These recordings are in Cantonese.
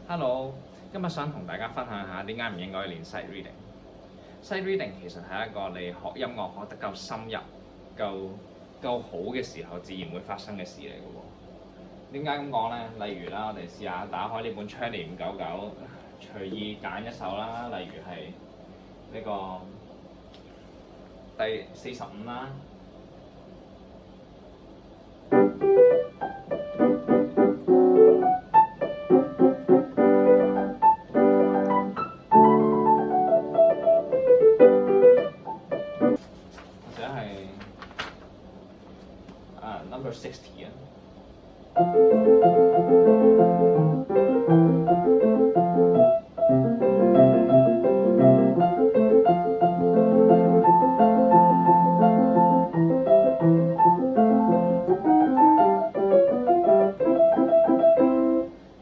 Hello，今日想同大家分享下點解唔應該練 sight reading。sight reading 其實係一個你學音樂學得夠深入、夠好嘅時候，自然會發生嘅事嚟嘅喎。點解咁講呢？例如啦，我哋試下打開呢本 Charlie 599，隨意揀一首啦，例如係呢個第45啦。Number 60啊。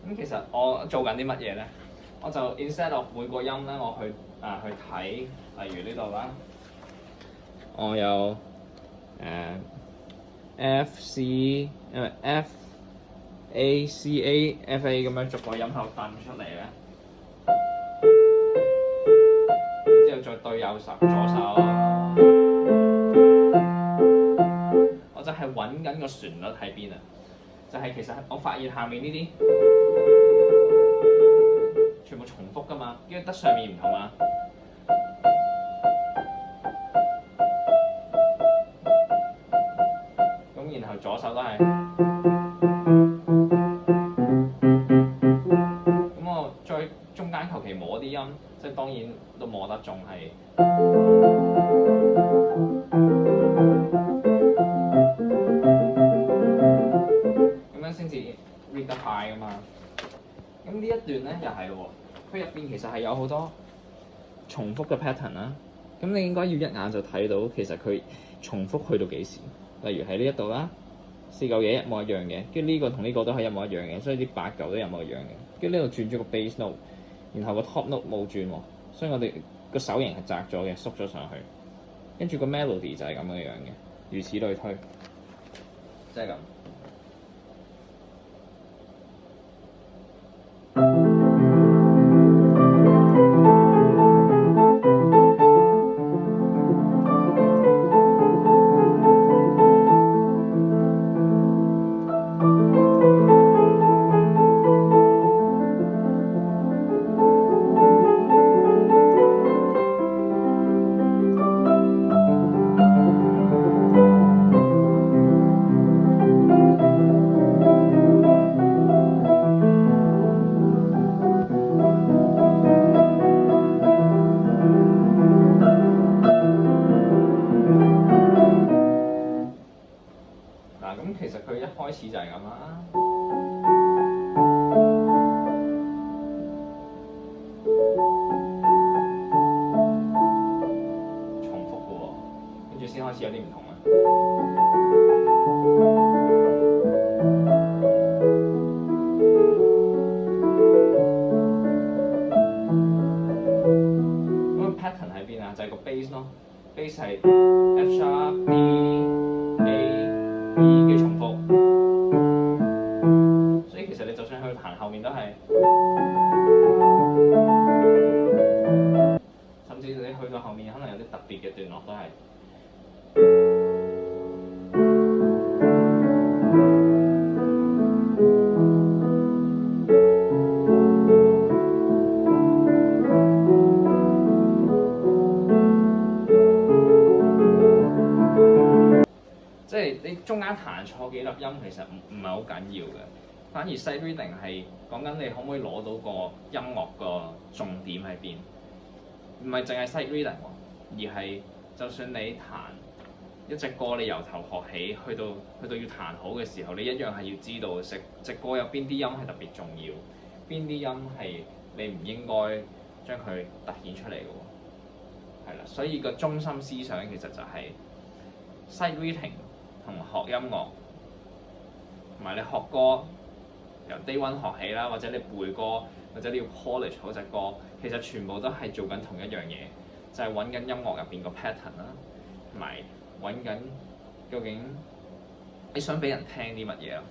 咁其實我做緊啲乜嘢咧？我就 instead of 每個音咧，我去睇，例如呢度啦，我有F C F A C A F A 咁樣逐個音口彈出嚟咧，然之後再對右手左手，我就係揾緊個旋律喺邊啊！就係其實我發現下面呢啲全部重複㗎嘛，因為得上面唔同啊。然後左手都係，咁我再中間求其摸啲音，即係當然都摸得仲係，咁樣先至 read 得快㗎嘛。咁呢一段咧又係喎，佢入邊其實係有好多重複嘅 pattern 啦。咁你應該要一眼就睇到，其實佢重複去到幾時。例如喺呢一度啦，4嚿嘢一模一樣嘅，跟住呢個同呢個都係一模一樣嘅，所以啲8嚿都一模一樣嘅。跟住呢度轉咗個 bass note， 然後個 top note 冇轉喎，所以我哋個手型係窄咗嘅，縮咗上去。跟住個 melody 就係咁樣樣嘅，如此類推，即係咁。咁其實佢一開始就係咁啦，重複嘅喎，跟住先開始有啲唔同啦。咁個 pattern 喺邊啊？就係個 bass 咯 ，bass 係 F sharp D。嘅重複，所以其實你就算去彈後面都係，甚至你去到後面可能有啲特別嘅段落都係。即係你中間彈錯幾粒音，其實唔係好緊要嘅，反而 sight reading 係講緊你可唔可以攞到個音樂個重點喺邊，唔係淨係 sight reading 喎，而係就算你彈一隻歌，你由頭學起，去到要彈好嘅時候，你一樣係要知道隻歌有邊啲音係特別重要，邊啲音係你唔應該將佢突顯出嚟嘅喎，係啦，所以個中心思想其實就係 sight reading。同學音樂，同埋你學歌由 day one 學起啦，或者你背歌，或者你要 polish 好隻歌，其實全部都係做緊同一樣嘢，就係揾緊音樂入邊個 pattern 啦，同埋揾緊究竟你想俾人聽啲乜嘢咯。